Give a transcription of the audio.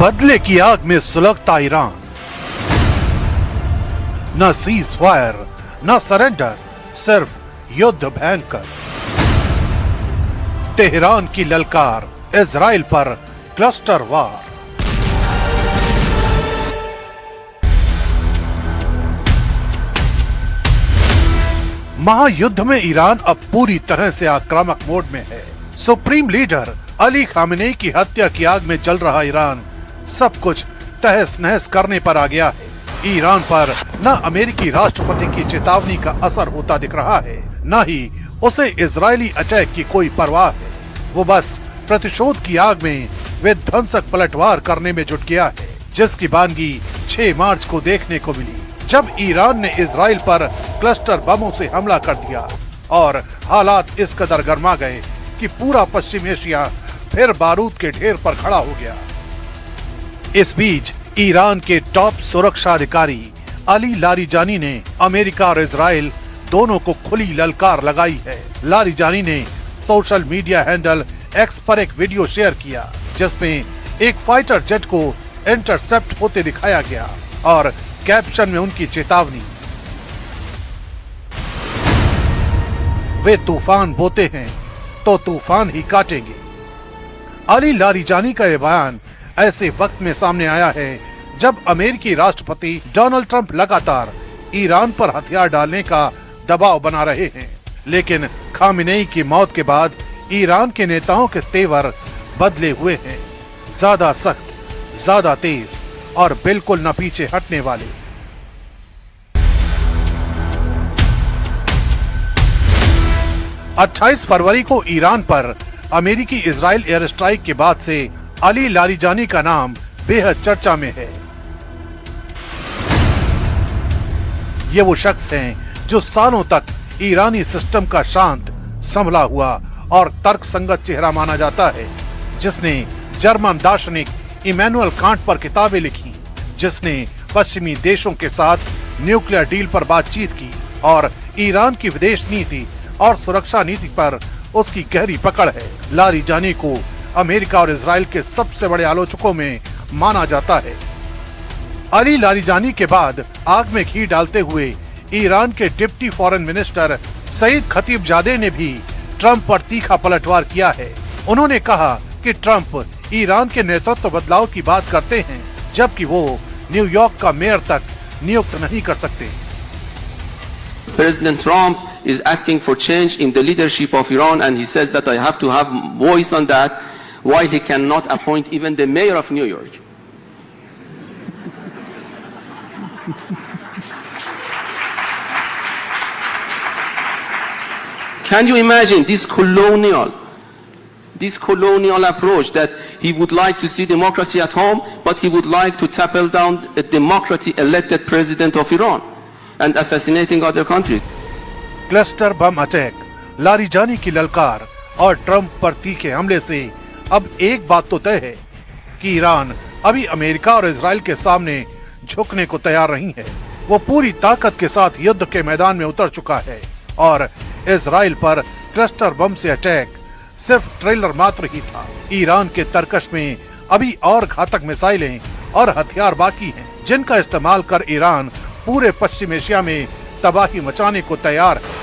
बदले की आग में सुलगता ईरान। न सीज फायर, न सरेंडर, सिर्फ युद्ध भयंकर। तेहरान की ललकार, इजराइल पर क्लस्टर वार। महायुद्ध में ईरान अब पूरी तरह से आक्रामक मोड में है। सुप्रीम लीडर अली खामेनेई की हत्या की आग में जल रहा ईरान सब कुछ तहस नहस करने पर आ गया है। ईरान पर न अमेरिकी राष्ट्रपति की चेतावनी का असर होता दिख रहा है, न ही उसे इजरायली अटैक की कोई परवाह है। वो बस प्रतिशोध की आग में विध्वंसक पलटवार करने में जुट गया है, जिसकी बानगी 6 मार्च को देखने को मिली, जब ईरान ने इजराइल पर क्लस्टर बमों से हमला कर दिया और हालात इस कदर गर्मा गए कि पूरा पश्चिम एशिया फिर बारूद के ढेर पर खड़ा हो गया। इस बीच ईरान के टॉप सुरक्षा अधिकारी अली लारिजानी ने अमेरिका और इजराइल दोनों को खुली ललकार लगाई है। लारिजानी ने सोशल मीडिया हैंडल एक्स पर एक वीडियो शेयर किया, जिसमें एक फाइटर जेट को इंटरसेप्ट होते दिखाया गया और कैप्शन में उनकी चेतावनी, वे तूफान बोते हैं तो तूफान ही काटेंगे। अली लारिजानी का यह बयान ऐसे वक्त में सामने आया है जब अमेरिकी राष्ट्रपति डोनाल्ड ट्रंप लगातार ईरान पर हथियार डालने का दबाव बना रहे हैं। लेकिन खामेनेई की मौत के बाद ईरान के नेताओं के तेवर बदले हुए हैं, ज्यादा सख्त, ज्यादा तेज और बिल्कुल न पीछे हटने वाले। अट्ठाईस फरवरी को ईरान पर अमेरिकी इजराइल एयर स्ट्राइक के बाद से अली लारिजानी का नाम बेहद चर्चा में है। ये वो शख्स हैं जो सालों तक ईरानी सिस्टम का शांत, संभला हुआ और तर्कसंगत चेहरा माना जाता है, जिसने जर्मन दार्शनिक इमैनुअल कांट पर किताबें लिखी, जिसने पश्चिमी देशों के साथ न्यूक्लियर डील पर बातचीत की और ईरान की विदेश नीति और सुरक्षा नीति पर उसकी गहरी पकड़ है। लारिजानी को अमेरिका और इजराइल के सबसे बड़े आलोचकों में माना जाता है। अली लारिजानी के बाद आग में घी डालते हुए ईरान के डिप्टी फॉरेन मिनिस्टर सईद खतीबजादे ने भी ट्रंप पर तीखा पलटवार किया है। उन्होंने कहा कि ट्रंप ईरान के नेतृत्व बदलाव की बात करते हैं, जबकि वो न्यूयॉर्क का मेयर तक नियुक्त नहीं कर सकते। President Trump is asking for change in the leadership of Iran, and he says that I have to have voice on that, while he cannot appoint even the mayor of New York. Can you imagine this colonial approach, that he would like to see democracy at home, but he would like to topple down a democratically elected president of Iran and assassinating other countries. Cluster bomb attack, Larijani की ललकार और Trump पर तीखे हमले से अब एक बात तो तय है कि ईरान अभी अमेरिका और इजराइल के सामने झुकने को तैयार नहीं है। वो पूरी ताकत के साथ युद्ध के मैदान में उतर चुका है और इजराइल पर क्लस्टर बम से अटैक सिर्फ ट्रेलर मात्र ही था। ईरान के तरकश में अभी और घातक मिसाइलें और हथियार बाकी हैं, जिनका इस्तेमाल कर ईरान पूरे पश्चिम एशिया में तबाही मचाने को तैयार है।